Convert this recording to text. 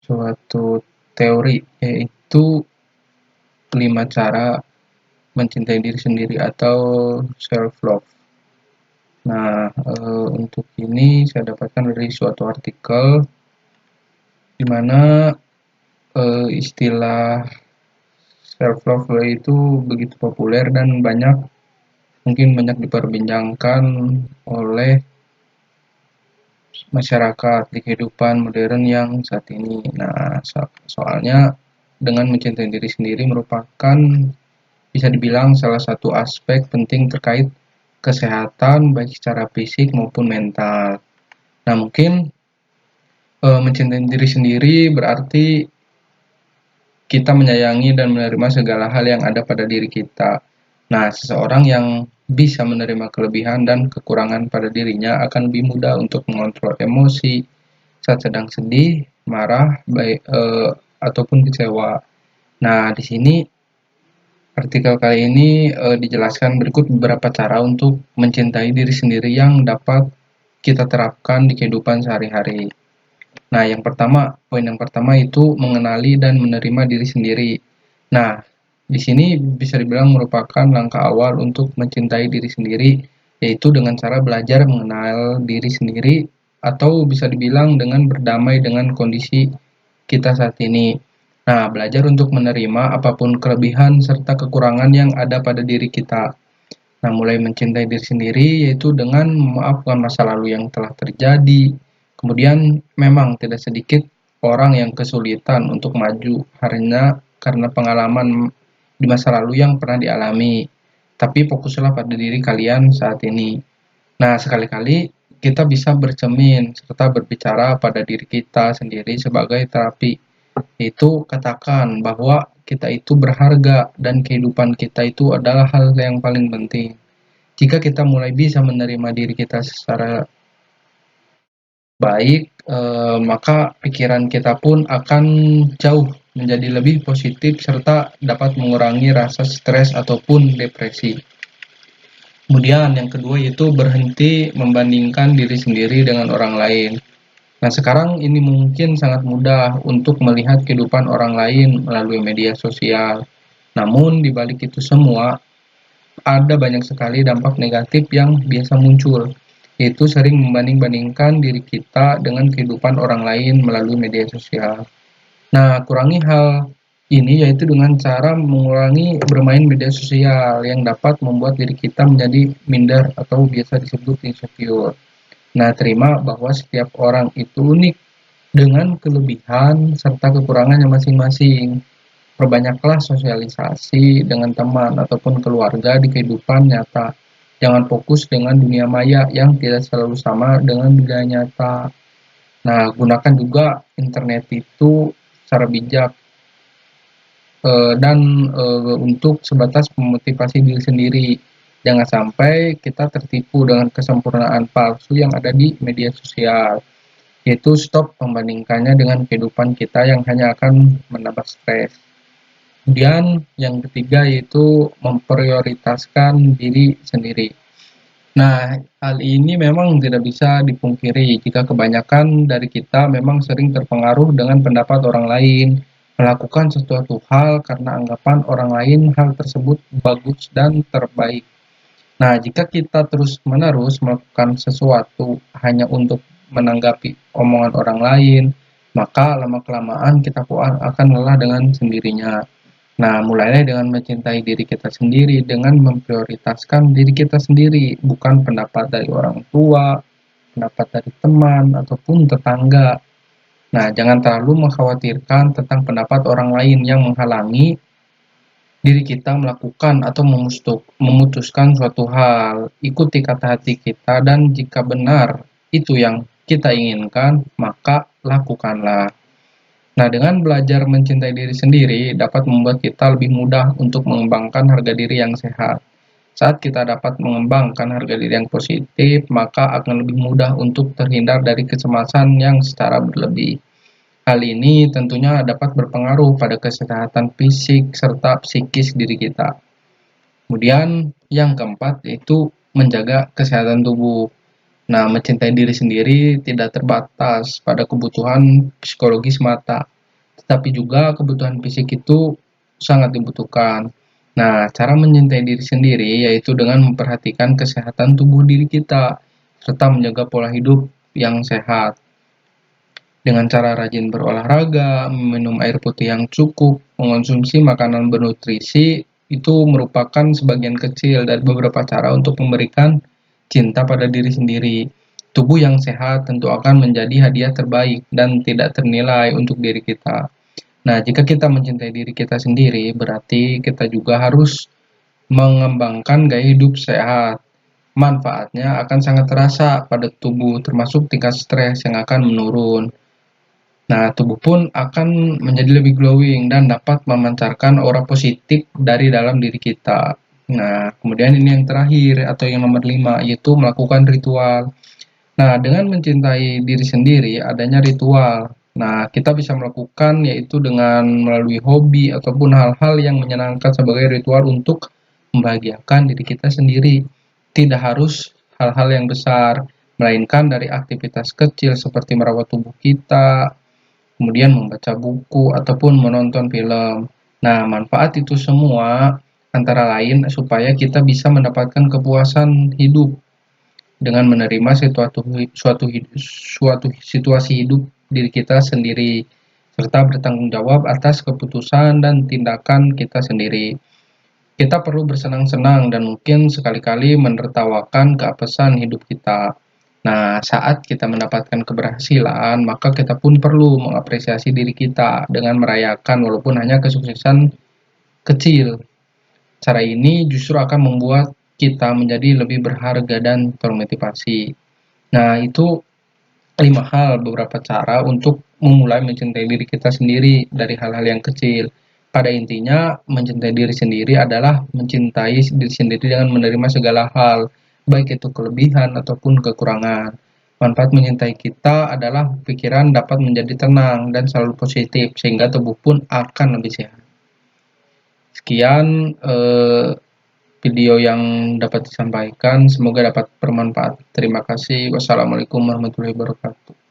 suatu teori, yaitu 5 cara mencintai diri sendiri atau self love. Nah, untuk ini saya dapatkan dari suatu artikel di mana istilah self love itu begitu populer dan mungkin banyak diperbincangkan oleh masyarakat di kehidupan modern yang saat ini. Nah, soalnya dengan mencintai diri sendiri merupakan bisa dibilang salah satu aspek penting terkait kesehatan baik secara fisik maupun mental. Nah, mungkin mencintai diri sendiri berarti kita menyayangi dan menerima segala hal yang ada pada diri kita. Nah, seseorang yang bisa menerima kelebihan dan kekurangan pada dirinya akan lebih mudah untuk mengontrol emosi saat sedang sedih, marah, ataupun kecewa. Nah, di sini artikel kali ini dijelaskan berikut beberapa cara untuk mencintai diri sendiri yang dapat kita terapkan di kehidupan sehari-hari. Nah, poin yang pertama itu mengenali dan menerima diri sendiri. Nah, di sini bisa dibilang merupakan langkah awal untuk mencintai diri sendiri, yaitu dengan cara belajar mengenal diri sendiri atau bisa dibilang dengan berdamai dengan kondisi kita saat ini. Nah, belajar untuk menerima apapun kelebihan serta kekurangan yang ada pada diri kita. Nah, mulai mencintai diri sendiri yaitu dengan memaafkan masa lalu yang telah terjadi. Kemudian memang tidak sedikit orang yang kesulitan untuk maju karena pengalaman di masa lalu yang pernah dialami. Tapi fokuslah pada diri kalian saat ini. Nah, sekali-kali kita bisa bercermin serta berbicara pada diri kita sendiri sebagai terapi. Itu katakan bahwa kita itu berharga dan kehidupan kita itu adalah hal yang paling penting. Jika kita mulai bisa menerima diri kita secara baik, maka pikiran kita pun akan jauh menjadi lebih positif serta dapat mengurangi rasa stres ataupun depresi. Kemudian yang kedua yaitu berhenti membandingkan diri sendiri dengan orang lain. Nah, sekarang ini mungkin sangat mudah untuk melihat kehidupan orang lain melalui media sosial. Namun di balik itu semua ada banyak sekali dampak negatif yang biasa muncul, yaitu sering membanding-bandingkan diri kita dengan kehidupan orang lain melalui media sosial. Nah, kurangi hal ini yaitu dengan cara mengurangi bermain media sosial yang dapat membuat diri kita menjadi minder atau biasa disebut insecure. Nah, terima bahwa setiap orang itu unik dengan kelebihan serta kekurangannya masing-masing. Perbanyaklah sosialisasi dengan teman ataupun keluarga di kehidupan nyata. Jangan fokus dengan dunia maya yang tidak selalu sama dengan dunia nyata. Nah, gunakan juga internet itu secara bijak dan untuk sebatas memotivasi diri sendiri. Jangan sampai kita tertipu dengan kesempurnaan palsu yang ada di media sosial. Yaitu stop membandingkannya dengan kehidupan kita yang hanya akan menambah stres. Kemudian yang ketiga yaitu memprioritaskan diri sendiri. Nah, hal ini memang tidak bisa dipungkiri jika kebanyakan dari kita memang sering terpengaruh dengan pendapat orang lain, melakukan sesuatu hal karena anggapan orang lain hal tersebut bagus dan terbaik. Nah, jika kita terus-menerus melakukan sesuatu hanya untuk menanggapi omongan orang lain, maka lama-kelamaan kita akan lelah dengan sendirinya. Nah, mulailah dengan mencintai diri kita sendiri, dengan memprioritaskan diri kita sendiri, bukan pendapat dari orang tua, pendapat dari teman, ataupun tetangga. Nah, jangan terlalu mengkhawatirkan tentang pendapat orang lain yang menghalangi diri kita melakukan atau memutuskan suatu hal. Ikuti kata hati kita dan jika benar itu yang kita inginkan, maka lakukanlah. Nah, dengan belajar mencintai diri sendiri dapat membuat kita lebih mudah untuk mengembangkan harga diri yang sehat. Saat kita dapat mengembangkan harga diri yang positif, maka akan lebih mudah untuk terhindar dari kecemasan yang secara berlebih. Hal ini tentunya dapat berpengaruh pada kesehatan fisik serta psikis diri kita. Kemudian yang keempat yaitu menjaga kesehatan tubuh. Nah, mencintai diri sendiri tidak terbatas pada kebutuhan psikologis semata, tapi juga kebutuhan fisik itu sangat dibutuhkan. Nah, cara mencintai diri sendiri yaitu dengan memperhatikan kesehatan tubuh diri kita, serta menjaga pola hidup yang sehat. Dengan cara rajin berolahraga, minum air putih yang cukup, mengonsumsi makanan bernutrisi, itu merupakan sebagian kecil dari beberapa cara untuk memberikan cinta pada diri sendiri. Tubuh yang sehat tentu akan menjadi hadiah terbaik dan tidak ternilai untuk diri kita. Nah, jika kita mencintai diri kita sendiri, berarti kita juga harus mengembangkan gaya hidup sehat. Manfaatnya akan sangat terasa pada tubuh, termasuk tingkat stres yang akan menurun. Nah, tubuh pun akan menjadi lebih glowing dan dapat memancarkan aura positif dari dalam diri kita. Nah, kemudian ini yang terakhir atau yang nomor 5 yaitu melakukan ritual. Nah, dengan mencintai diri sendiri adanya ritual. Nah, kita bisa melakukan yaitu dengan melalui hobi ataupun hal-hal yang menyenangkan sebagai ritual untuk membahagiakan diri kita sendiri. Tidak harus hal-hal yang besar, melainkan dari aktivitas kecil seperti merawat tubuh kita, kemudian membaca buku ataupun menonton film. Nah, manfaat itu semua antara lain supaya kita bisa mendapatkan kepuasan hidup dengan menerima suatu situasi hidup diri kita sendiri serta bertanggung jawab atas keputusan dan tindakan kita sendiri. Kita perlu bersenang-senang dan mungkin sekali-kali menertawakan keapesan hidup kita. Nah, saat kita mendapatkan keberhasilan, maka kita pun perlu mengapresiasi diri kita dengan merayakan walaupun hanya kesuksesan kecil. Cara ini justru akan membuat kita menjadi lebih berharga dan termotivasi. Nah, itu 5 hal, beberapa cara untuk memulai mencintai diri kita sendiri dari hal-hal yang kecil. Pada intinya, mencintai diri sendiri adalah mencintai diri sendiri dengan menerima segala hal, baik itu kelebihan ataupun kekurangan. Manfaat mencintai kita adalah pikiran dapat menjadi tenang dan selalu positif, sehingga tubuh pun akan lebih sehat. Sekian video yang dapat disampaikan, semoga dapat bermanfaat. Terima kasih. Wassalamualaikum warahmatullahi wabarakatuh.